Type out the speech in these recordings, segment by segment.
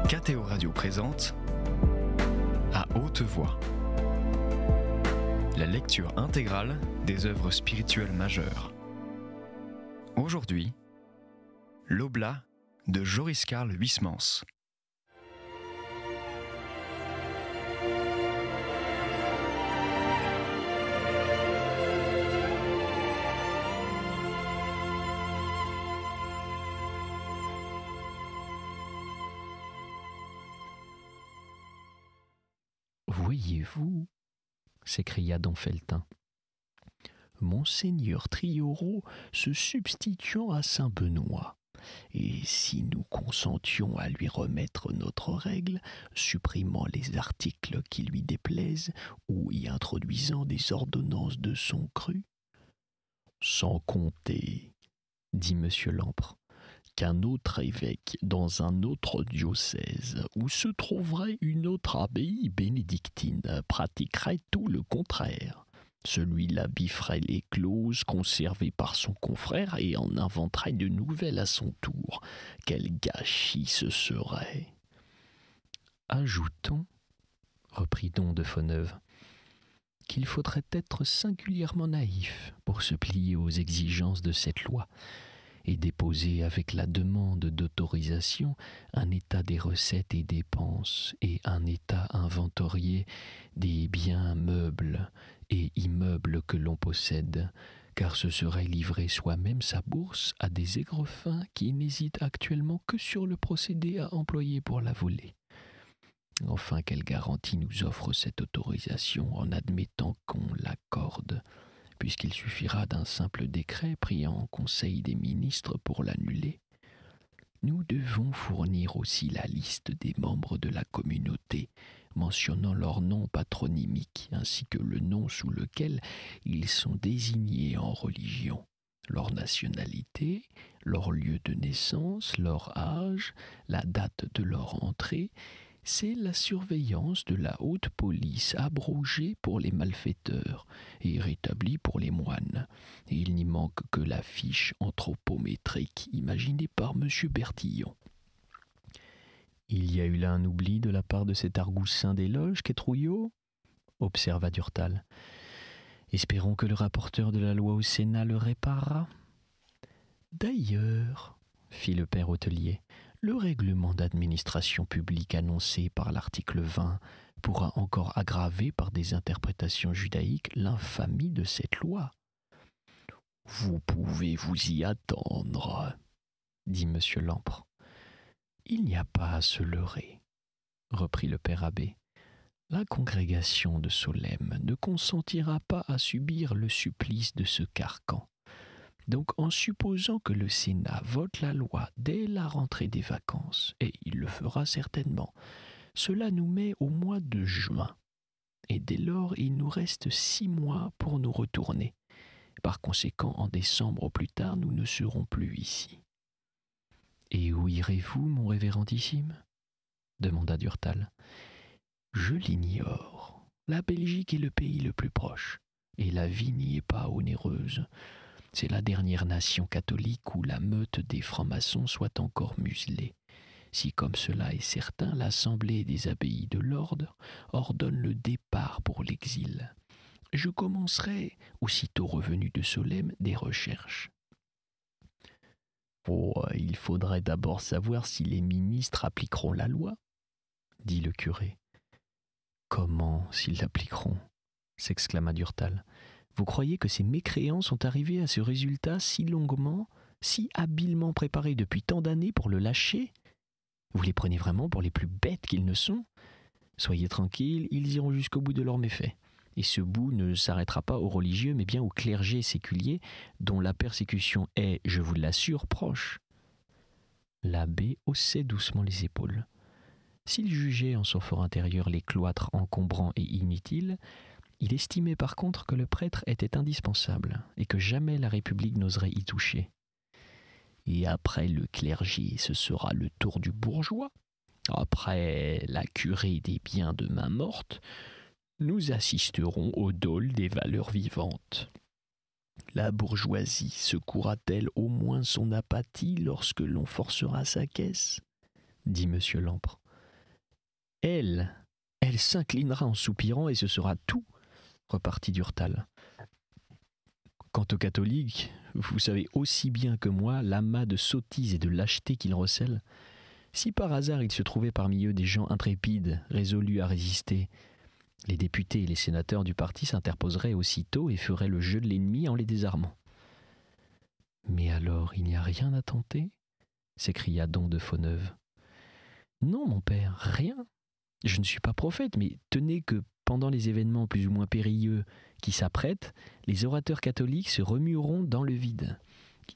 KTO Radio présente À haute voix, la lecture intégrale des œuvres spirituelles majeures. Aujourd'hui, l'Oblat de Joris Karl Huysmans. Voyez-vous, s'écria don Felletin, Monseigneur Trioreau se substituant à saint Benoît, et si nous consentions à lui remettre notre règle, supprimant les articles qui lui déplaisent ou y introduisant des ordonnances de son cru? Sans compter, dit monsieur Lampre, qu'un autre évêque dans un autre diocèse où se trouverait une autre abbaye bénédictine pratiquerait tout le contraire. Celui-là bifferait les clauses conservées par son confrère et en inventerait de nouvelles à son tour. Quel gâchis ce serait! Ajoutons, reprit don de Fonneuve, qu'il faudrait être singulièrement naïf pour se plier aux exigences de cette loi et déposer avec la demande d'autorisation un état des recettes et dépenses et un état inventorié des biens meubles et immeubles que l'on possède, car ce serait livrer soi-même sa bourse à des aigrefins qui n'hésitent actuellement que sur le procédé à employer pour la voler. Enfin, quelle garantie nous offre cette autorisation en admettant qu'on l'accorde, puisqu'il suffira d'un simple décret pris en Conseil des ministres pour l'annuler? Nous devons fournir aussi la liste des membres de la communauté, mentionnant leur nom patronymique, ainsi que le nom sous lequel ils sont désignés en religion, leur nationalité, leur lieu de naissance, leur âge, la date de leur entrée. C'est la surveillance de la haute police abrogée pour les malfaiteurs et rétablie pour les moines. Et il n'y manque que la fiche anthropométrique imaginée par M. Bertillon. Il y a eu là un oubli de la part de cet argoussin des loges qu'est Trouillot, observa Durtal. Espérons que le rapporteur de la loi au Sénat le réparera. D'ailleurs, fit le père hôtelier, le règlement d'administration publique annoncé par l'article 20 pourra encore aggraver par des interprétations judaïques l'infamie de cette loi. Vous pouvez vous y attendre, dit M. Lampre. Il n'y a pas à se leurrer, reprit le père abbé. La congrégation de Solesmes ne consentira pas à subir le supplice de ce carcan. Donc, en supposant que le Sénat vote la loi dès la rentrée des vacances, et il le fera certainement, cela nous met au mois de juin. Et dès lors, il nous reste 6 mois pour nous retourner. Par conséquent, en décembre au plus tard, nous ne serons plus ici. « Et où irez-vous, mon révérendissime » demanda Durtal. « Je l'ignore. La Belgique est le pays le plus proche, et la vie n'y est pas onéreuse. C'est la dernière nation catholique où la meute des francs-maçons soit encore muselée. Si, comme cela est certain, l'Assemblée des abbayes de l'ordre ordonne le départ pour l'exil, je commencerai, aussitôt revenu de Solesmes, des recherches. Oh, il faudrait d'abord savoir si les ministres appliqueront la loi, dit le curé. Comment s'ils l'appliqueront? S'exclama Durtal. Vous croyez que ces mécréants sont arrivés à ce résultat si longuement, si habilement préparés depuis tant d'années pour le lâcher? Vous les prenez vraiment pour les plus bêtes qu'ils ne sont? Soyez tranquilles, ils iront jusqu'au bout de leurs méfaits. Et ce bout ne s'arrêtera pas aux religieux, mais bien aux clergés séculiers, dont la persécution est, je vous l'assure, proche. L'abbé haussait doucement les épaules. S'il jugeait en son fort intérieur les cloîtres encombrants et inutiles, il estimait par contre que le prêtre était indispensable et que jamais la République n'oserait y toucher. Et après le clergé, ce sera le tour du bourgeois. Après la curée des biens de main morte, nous assisterons au dol des valeurs vivantes. La bourgeoisie secouera-t-elle au moins son apathie lorsque l'on forcera sa caisse ? Dit M. Lampre. Elle s'inclinera en soupirant et ce sera tout, repartit Durtal. Quant aux catholiques, vous savez aussi bien que moi l'amas de sottises et de lâchetés qu'ils recèlent. Si par hasard il se trouvait parmi eux des gens intrépides, résolus à résister, les députés et les sénateurs du parti s'interposeraient aussitôt et feraient le jeu de l'ennemi en les désarmant. « Mais alors il n'y a rien à tenter ?» s'écria Dom de Faux-Neuve. « Non, mon père, rien. Je ne suis pas prophète, mais tenez que pendant les événements plus ou moins périlleux qui s'apprêtent, les orateurs catholiques se remueront dans le vide.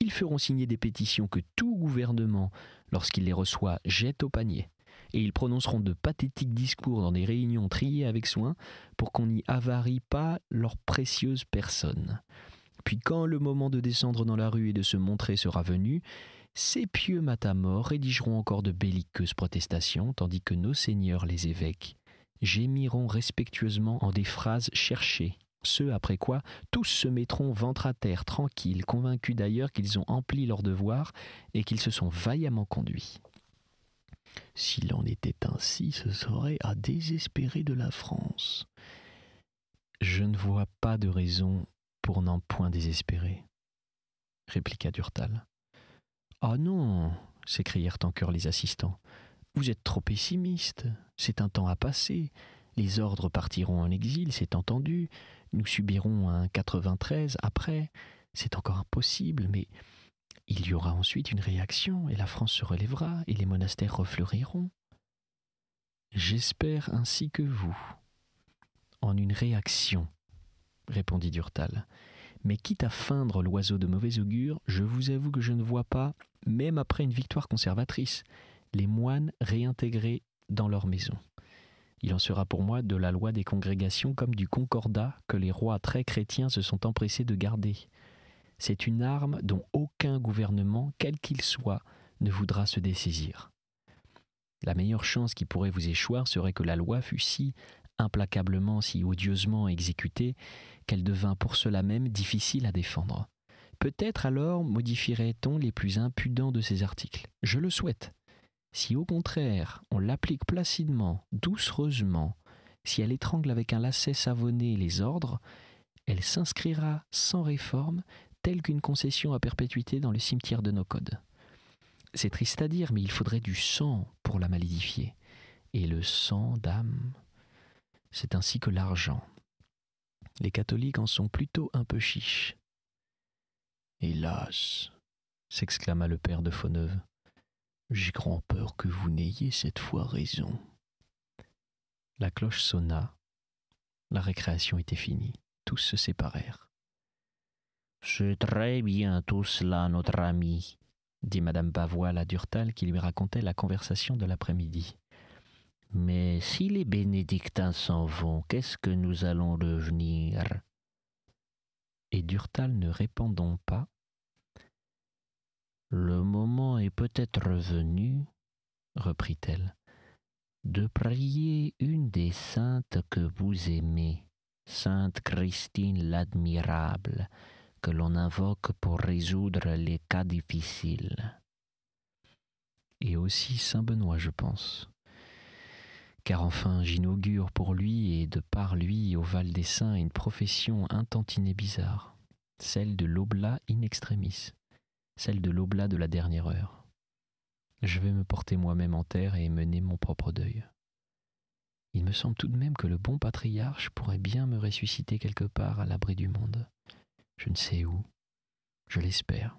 Ils feront signer des pétitions que tout gouvernement, lorsqu'il les reçoit, jette au panier. Et ils prononceront de pathétiques discours dans des réunions triées avec soin pour qu'on n'y avarie pas leurs précieuses personnes. Puis quand le moment de descendre dans la rue et de se montrer sera venu, ces pieux matamores rédigeront encore de belliqueuses protestations, tandis que nos seigneurs les évêques gémiront respectueusement en des phrases cherchées, ce après quoi tous se mettront ventre à terre, tranquilles, convaincus d'ailleurs qu'ils ont empli leur devoir et qu'ils se sont vaillamment conduits. S'il en était ainsi, ce serait à désespérer de la France. Je ne vois pas de raison pour n'en point désespérer, répliqua Durtal. Ah non, s'écrièrent en chœur les assistants. Vous êtes trop pessimiste. C'est un temps à passer. Les ordres partiront en exil, c'est entendu. Nous subirons un 93 après. C'est encore impossible, mais il y aura ensuite une réaction et la France se relèvera et les monastères refleuriront. J'espère ainsi que vous. En une réaction, répondit Durtal. Mais quitte à feindre l'oiseau de mauvais augure, je vous avoue que je ne vois pas, même après une victoire conservatrice, les moines réintégrés dans leur maison. Il en sera pour moi de la loi des congrégations comme du concordat que les rois très chrétiens se sont empressés de garder. C'est une arme dont aucun gouvernement, quel qu'il soit, ne voudra se dessaisir. La meilleure chance qui pourrait vous échoir serait que la loi fût si implacablement, si odieusement exécutée, qu'elle devint pour cela même difficile à défendre. Peut-être alors modifierait-on les plus impudents de ces articles. Je le souhaite. Si au contraire on l'applique placidement, doucereusement, si elle étrangle avec un lacet savonné les ordres, elle s'inscrira sans réforme, telle qu'une concession à perpétuité dans le cimetière de nos codes. C'est triste à dire, mais il faudrait du sang pour la malédifier. Et le sang, dame, c'est ainsi que l'argent. Les catholiques en sont plutôt un peu chiches. Hélas, s'exclama le père de Faux-Neuve, j'ai grand peur que vous n'ayez cette fois raison. La cloche sonna, la récréation était finie, tous se séparèrent. C'est très bien tout cela, notre ami, dit madame Bavoil à Durtal qui lui racontait la conversation de l'après-midi. Mais si les bénédictins s'en vont, qu'est-ce que nous allons devenir? Et Durtal ne répondant pas, le moment est peut-être venu, reprit-elle, de prier une des saintes que vous aimez, sainte Christine l'Admirable, que l'on invoque pour résoudre les cas difficiles. Et aussi saint Benoît, je pense. Car enfin, j'inaugure pour lui et de par lui au Val des Saints une profession intentinée bizarre, celle de l'oblat in extremis, celle de l'oblat de la dernière heure. Je vais me porter moi-même en terre et mener mon propre deuil. Il me semble tout de même que le bon patriarche pourrait bien me ressusciter quelque part à l'abri du monde. Je ne sais où, je l'espère.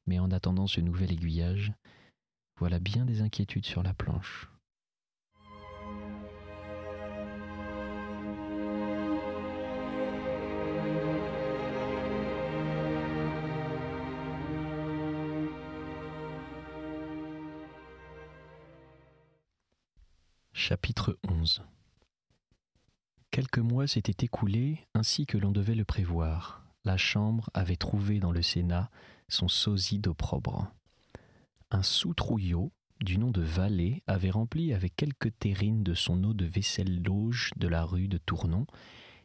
Mais en attendant ce nouvel aiguillage, voilà bien des inquiétudes sur la planche. Chapitre 11. Quelques mois s'étaient écoulés ainsi que l'on devait le prévoir. La Chambre avait trouvé dans le Sénat son sosie d'opprobre. Un sous-trouillot, du nom de Vallée, avait rempli avec quelques terrines de son eau de vaisselle l'auge de la rue de Tournon,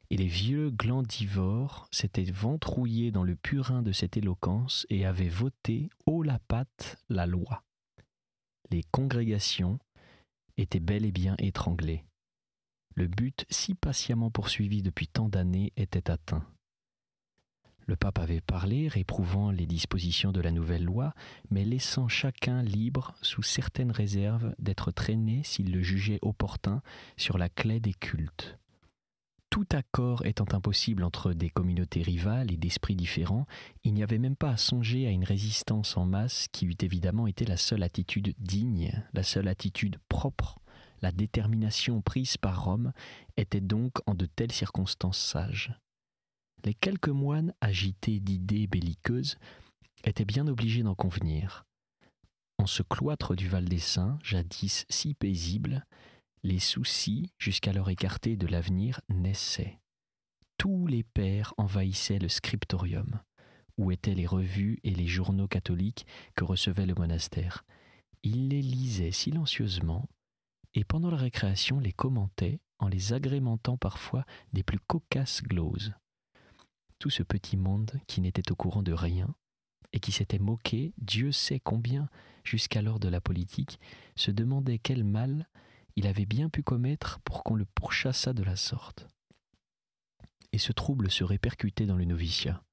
et les vieux glandivores s'étaient ventrouillés dans le purin de cette éloquence et avaient voté haut la patte la loi. Les congrégations était bel et bien étranglé. Le but si patiemment poursuivi depuis tant d'années était atteint. Le pape avait parlé, réprouvant les dispositions de la nouvelle loi, mais laissant chacun libre, sous certaines réserves, d'être traîné, s'il le jugeait opportun, sur la claie des cultes. Tout accord étant impossible entre des communautés rivales et d'esprits différents, il n'y avait même pas à songer à une résistance en masse qui eût évidemment été la seule attitude digne, la seule attitude propre. La détermination prise par Rome était donc en de telles circonstances sage. Les quelques moines agités d'idées belliqueuses étaient bien obligés d'en convenir. En ce cloître du Val des Saints, jadis si paisible, les soucis, jusqu'alors écartés de l'avenir, naissaient. Tous les pères envahissaient le scriptorium, où étaient les revues et les journaux catholiques que recevait le monastère. Ils les lisaient silencieusement et pendant la récréation les commentaient en les agrémentant parfois des plus cocasses gloses. Tout ce petit monde qui n'était au courant de rien et qui s'était moqué, Dieu sait combien, jusqu'alors de la politique, se demandait quel mal il avait bien pu commettre pour qu'on le pourchassât de la sorte. Et ce trouble se répercutait dans le noviciat.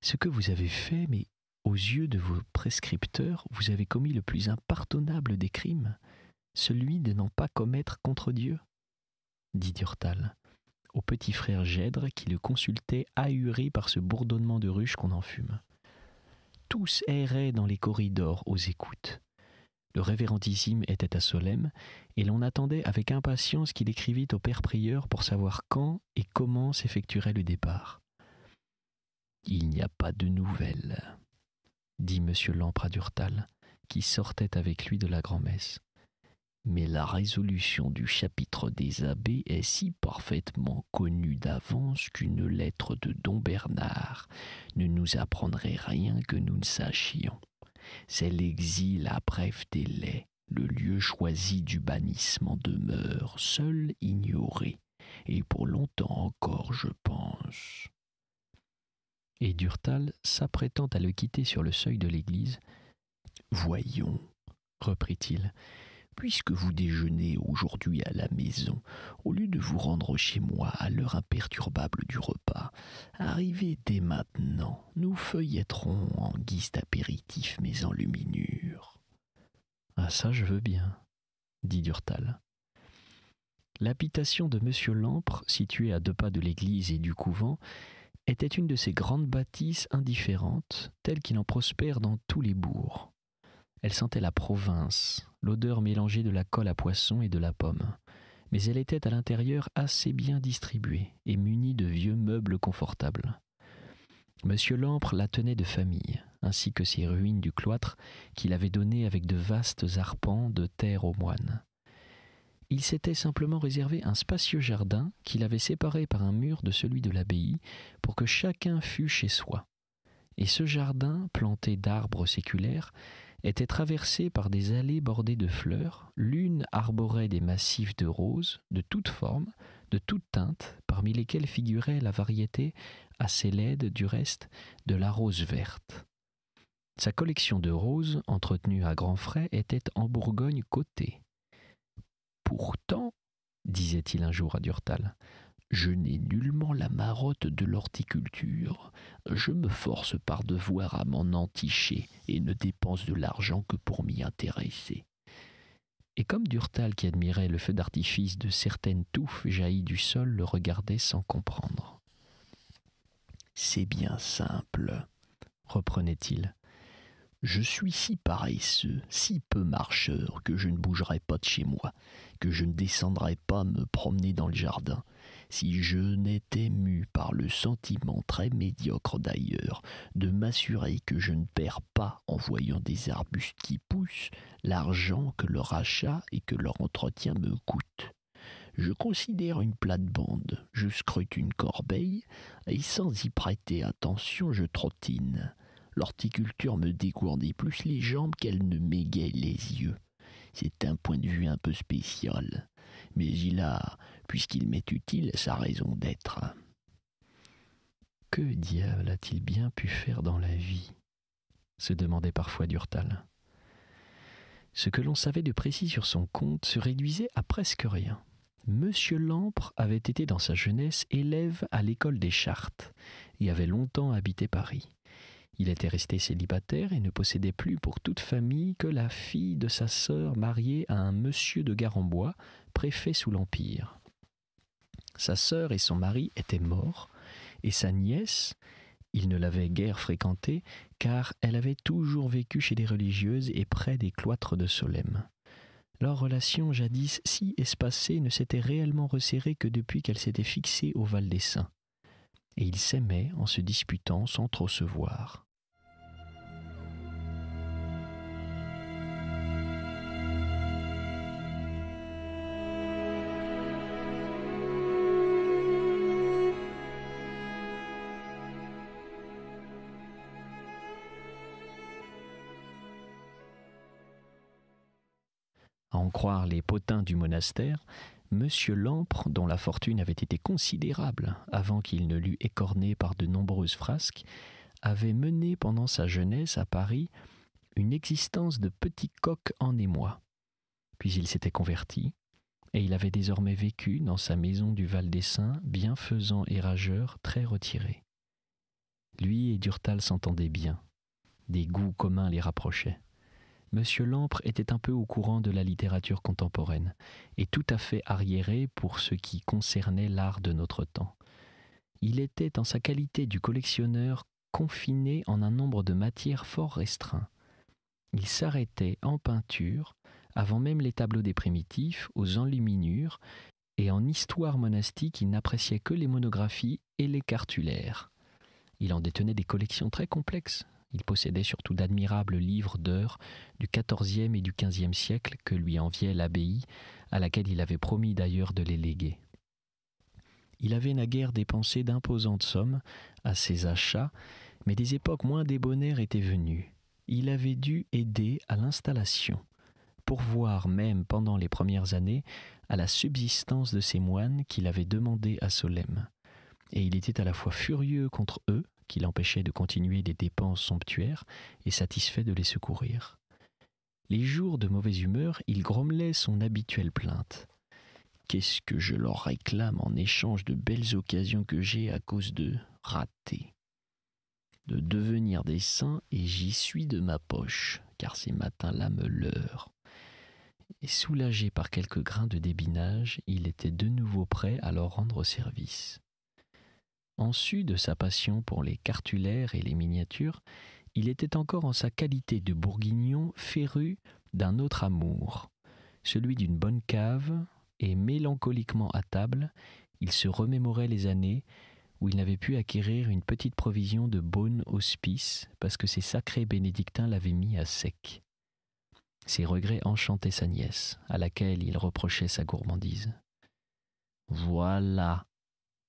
Ce que vous avez fait, mais aux yeux de vos prescripteurs, vous avez commis le plus impardonnable des crimes, celui de n'en pas commettre contre Dieu, dit Durtal au petit frère Gèdre qui le consultait ahuri par ce bourdonnement de ruche qu'on enfume. Tous erraient dans les corridors aux écoutes. Le révérendissime était à Solesmes et l'on attendait avec impatience qu'il écrivît au père prieur pour savoir quand et comment s'effectuerait le départ. « Il n'y a pas de nouvelles, » dit M. Lampre à Durtal, qui sortait avec lui de la grand-messe. Mais la résolution du chapitre des abbés est si parfaitement connue d'avance qu'une lettre de Don Bernard ne nous apprendrait rien que nous ne sachions. C'est l'exil à bref délai, le lieu choisi du bannissement demeure, seul ignoré, et pour longtemps encore, je pense. Et Durtal, s'apprêtant à le quitter sur le seuil de l'église, « Voyons, reprit-il, puisque vous déjeunez aujourd'hui à la maison, au lieu de vous rendre chez moi à l'heure imperturbable du repas, arrivez dès maintenant, nous feuilletterons en guise d'apéritif mes enluminures. »« Ah ça, je veux bien, » dit Durtal. L'habitation de M. Lampre, située à 2 pas de l'église et du couvent, était une de ces grandes bâtisses indifférentes, telles qu'il en prospère dans tous les bourgs. Elle sentait la province, l'odeur mélangée de la colle à poisson et de la pomme, mais elle était à l'intérieur assez bien distribuée et munie de vieux meubles confortables. Monsieur Lampre la tenait de famille, ainsi que ces ruines du cloître qu'il avait données avec de vastes arpents de terre aux moines. Il s'était simplement réservé un spacieux jardin qu'il avait séparé par un mur de celui de l'abbaye pour que chacun fût chez soi. Et ce jardin, planté d'arbres séculaires, était traversé par des allées bordées de fleurs. L'une arborait des massifs de roses de toutes formes, de toutes teintes, parmi lesquelles figurait la variété, assez laide du reste, de la rose verte. Sa collection de roses, entretenue à grands frais, était en Bourgogne cotée. « Pourtant, disait-il un jour à Durtal, je n'ai nullement la marotte de l'horticulture. Je me force par devoir à m'en enticher et ne dépense de l'argent que pour m'y intéresser. » Et comme Durtal, qui admirait le feu d'artifice de certaines touffes jaillies du sol, le regardait sans comprendre. « C'est bien simple, reprenait-il. Je suis si paresseux, si peu marcheur, que je ne bougerai pas de chez moi, que je ne descendrai pas me promener dans le jardin. Si je n'étais mu par le sentiment très médiocre d'ailleurs de m'assurer que je ne perds pas en voyant des arbustes qui poussent l'argent que leur achat et que leur entretien me coûte. Je considère une plate-bande, je scrute une corbeille, et sans y prêter attention, je trottine. L'horticulture me dégourdit plus les jambes qu'elle ne m'égaye les yeux. C'est un point de vue un peu spécial, mais il a, puisqu'il m'est utile, sa raison d'être. Que diable a-t-il bien pu faire dans la vie ? Se demandait parfois Durtal. Ce que l'on savait de précis sur son compte se réduisait à presque rien. Monsieur Lampre avait été dans sa jeunesse élève à l'école des Chartes et avait longtemps habité Paris. Il était resté célibataire et ne possédait plus pour toute famille que la fille de sa sœur mariée à un monsieur de Garembois, préfet sous l'Empire. Sa sœur et son mari étaient morts, et sa nièce, il ne l'avait guère fréquentée, car elle avait toujours vécu chez les religieuses et près des cloîtres de Solesmes. Leur relation jadis si espacée ne s'était réellement resserrée que depuis qu'elle s'était fixée au Val des Saints. Et ils s'aimaient en se disputant sans trop se voir. À en croire les potins du monastère, Monsieur Lampre, dont la fortune avait été considérable avant qu'il ne l'eût écornée par de nombreuses frasques, avait mené pendant sa jeunesse à Paris une existence de petit coq en émoi. Puis il s'était converti, et il avait désormais vécu dans sa maison du Val des Saints, bienfaisant et rageur, très retiré. Lui et Durtal s'entendaient bien. Des goûts communs les rapprochaient. Monsieur Lampre était un peu au courant de la littérature contemporaine et tout à fait arriéré pour ce qui concernait l'art de notre temps. Il était en sa qualité du collectionneur confiné en un nombre de matières fort restreint. Il s'arrêtait en peinture, avant même les tableaux des primitifs, aux enluminures, et en histoire monastique il n'appréciait que les monographies et les cartulaires. Il en détenait des collections très complexes. Il possédait surtout d'admirables livres d'heures du XIVe et du XVe siècle que lui enviait l'abbaye, à laquelle il avait promis d'ailleurs de les léguer. Il avait naguère dépensé d'imposantes sommes à ses achats, mais des époques moins débonnaires étaient venues. Il avait dû aider à l'installation, pourvoir même pendant les premières années à la subsistance de ces moines qu'il avait demandé à Solesmes. Et il était à la fois furieux contre eux, qui l'empêchait de continuer des dépenses somptuaires, et satisfait de les secourir. Les jours de mauvaise humeur, il grommelait son habituelle plainte. « Qu'est-ce que je leur réclame en échange de belles occasions que j'ai à cause de rater, de devenir des saints, et j'y suis de ma poche, car ces matins-là me leurrent. » Et soulagé par quelques grains de débinage, il était de nouveau prêt à leur rendre service. En sus de sa passion pour les cartulaires et les miniatures, il était encore en sa qualité de bourguignon féru d'un autre amour, celui d'une bonne cave, et mélancoliquement à table, il se remémorait les années où il n'avait pu acquérir une petite provision de beaune hospice parce que ses sacrés bénédictins l'avaient mis à sec. Ses regrets enchantaient sa nièce, à laquelle il reprochait sa gourmandise. « Voilà »,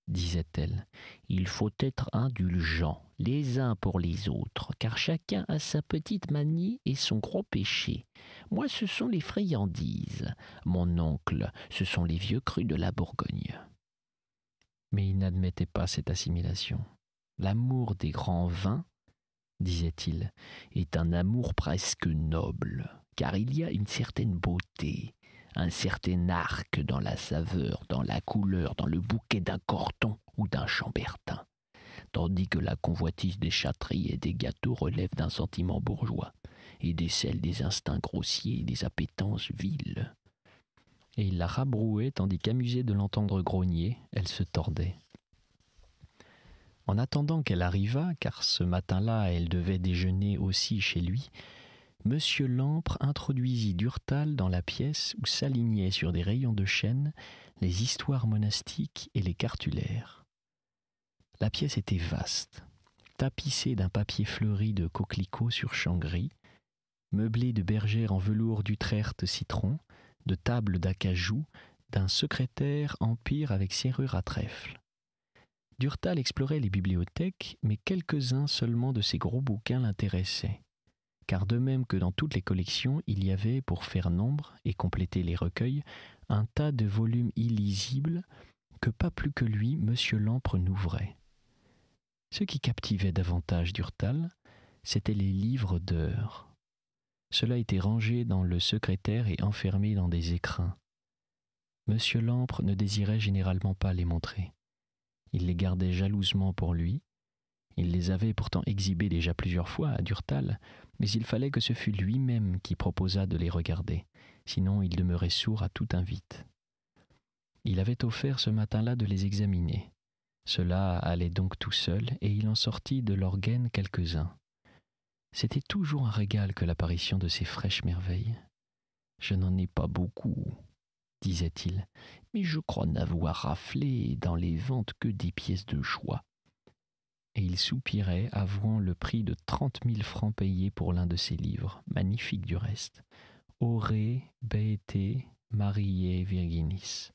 disait-elle, « il faut être indulgent, les uns pour les autres, car chacun a sa petite manie et son gros péché. Moi, ce sont les friandises. Mon oncle, ce sont les vieux crus de la Bourgogne. » Mais il n'admettait pas cette assimilation. L'amour des grands vins, disait-il, est un amour presque noble, car il y a une certaine beauté, un certain arc dans la saveur, dans la couleur, dans le bouquet d'un Corton ou d'un Chambertin, tandis que la convoitise des châteries et des gâteaux relève d'un sentiment bourgeois et décèle des instincts grossiers et des appétences viles. Et il la rabrouait tandis qu'amusée de l'entendre grogner, elle se tordait. En attendant qu'elle arrivât, car ce matin-là elle devait déjeuner aussi chez lui, Monsieur Lampre introduisit Durtal dans la pièce où s'alignaient sur des rayons de chêne les histoires monastiques et les cartulaires. La pièce était vaste, tapissée d'un papier fleuri de coquelicots sur champ gris, meublée de bergères en velours d'Utrecht citron, de tables d'acajou, d'un secrétaire empire avec serrure à trèfle. Durtal explorait les bibliothèques, mais quelques-uns seulement de ces gros bouquins l'intéressaient. Car de même que dans toutes les collections, il y avait, pour faire nombre et compléter les recueils, un tas de volumes illisibles que pas plus que lui, Monsieur Lampre n'ouvrait. Ce qui captivait davantage Durtal, c'étaient les livres d'heures. Cela était rangé dans le secrétaire et enfermé dans des écrins. Monsieur Lampre ne désirait généralement pas les montrer. Il les gardait jalousement pour lui. Il les avait pourtant exhibés déjà plusieurs fois à Durtal, mais il fallait que ce fût lui-même qui proposât de les regarder, sinon il demeurait sourd à tout invite. Il avait offert ce matin-là de les examiner. Cela allait donc tout seul, et il en sortit de leur gaine quelques-uns. C'était toujours un régal que l'apparition de ces fraîches merveilles. « Je n'en ai pas beaucoup, » disait-il, « mais je crois n'avoir raflé dans les ventes que des pièces de joie. » Et il soupirait, avouant le prix de 30 000 francs payés pour l'un de ses livres, magnifique du reste, Auré, Beate, Mariae Virginis.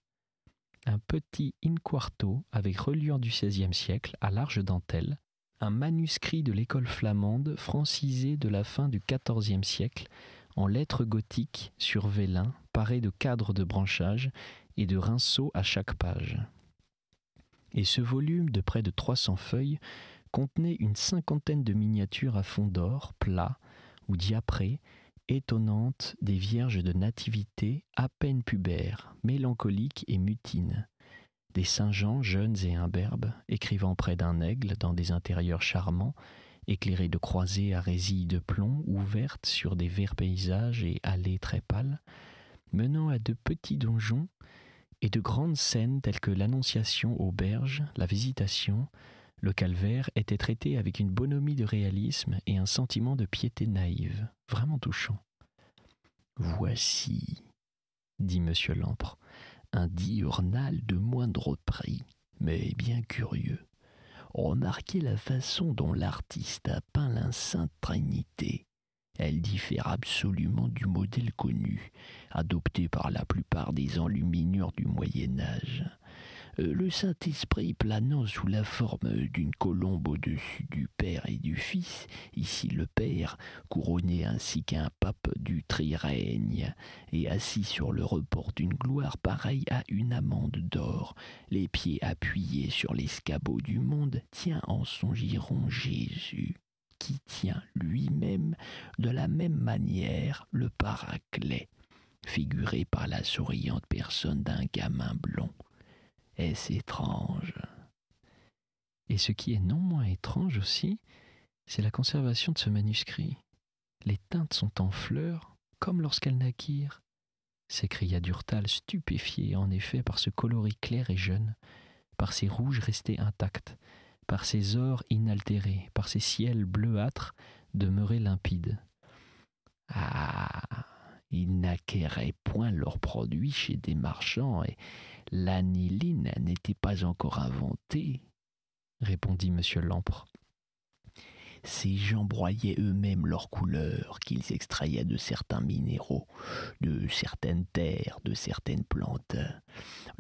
Un petit in-quarto avec reliure du XVIe siècle à large dentelle, un manuscrit de l'école flamande francisé de la fin du XIVe siècle, en lettres gothiques sur vélin, paré de cadres de branchage et de rinceaux à chaque page. Et ce volume de près de 300 feuilles contenait une 50aine de miniatures à fond d'or, plat ou diapré, étonnantes des vierges de nativité à peine pubères, mélancoliques et mutines, des Saint-Jean jeunes et imberbes, écrivant près d'un aigle dans des intérieurs charmants, éclairés de croisées à résilles de plomb ouvertes sur des verts paysages et allées très pâles, menant à de petits donjons et de grandes scènes telles que l'Annonciation aux berges, la Visitation, le Calvaire étaient traités avec une bonhomie de réalisme et un sentiment de piété naïve, vraiment touchant. « Voici, » dit M. Lampre, « un diurnal de moindre prix, mais bien curieux. Remarquez la façon dont l'artiste a peint la Sainte Trinité. Elle diffère absolument du modèle connu, adopté par la plupart des enluminures du Moyen-Âge. Le Saint-Esprit planant sous la forme d'une colombe au-dessus du Père et du Fils, ici le Père, couronné ainsi qu'un pape du trirègne, et assis sur le report d'une gloire pareille à une amande d'or, les pieds appuyés sur l'escabeau du monde, tient en son giron Jésus, qui tient lui-même de la même manière le Paraclet, figuré par la souriante personne d'un gamin blond. Est-ce étrange? Et ce qui est non moins étrange aussi, c'est la conservation de ce manuscrit. Les teintes sont en fleurs, comme lorsqu'elles naquirent, s'écria Durtal, stupéfié en effet par ce coloris clair et jeune, par ces rouges restés intacts, par ces ors inaltérés, par ces ciels bleuâtres demeurés limpides. Ah, ils n'acquéraient point leurs produits chez des marchands et l'aniline n'était pas encore inventée, répondit M. Lampre. Ces gens broyaient eux-mêmes leurs couleurs qu'ils extrayaient de certains minéraux, de certaines terres, de certaines plantes.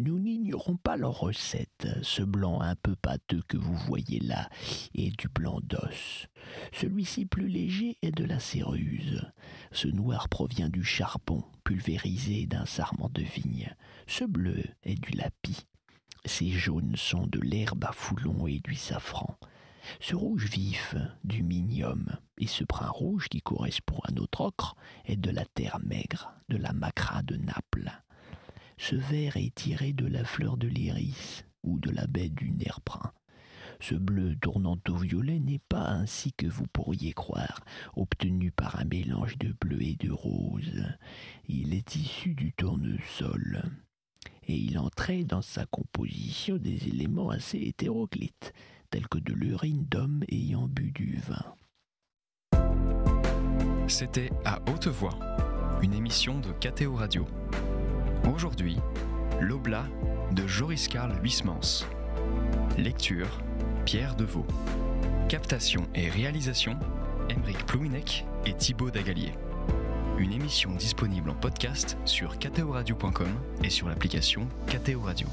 Nous n'ignorons pas leur recette. Ce blanc un peu pâteux que vous voyez là est du blanc d'os. Celui-ci plus léger est de la céruse. Ce noir provient du charbon pulvérisé d'un sarment de vigne. Ce bleu est du lapis. Ces jaunes sont de l'herbe à foulon et du safran. Ce rouge vif, du minium, et ce brun rouge qui correspond à notre ocre est de la terre maigre, de la macra de Naples. Ce vert est tiré de la fleur de l'iris ou de la baie du nerf brun. Ce bleu tournant au violet n'est pas ainsi que vous pourriez croire, obtenu par un mélange de bleu et de rose. Il est issu du tournesol, et il entrait dans sa composition des éléments assez hétéroclites, tels que de l'urine d'hommes ayant bu du vin. C'était À Haute Voix, une émission de KTO Radio. Aujourd'hui, L'Oblat de Joris Karl Huysmans. Lecture, Pierre Deveau. Captation et réalisation, Aymeric Plouinec et Thibaut Dagalier. Une émission disponible en podcast sur ktoradio.com et sur l'application KTO Radio.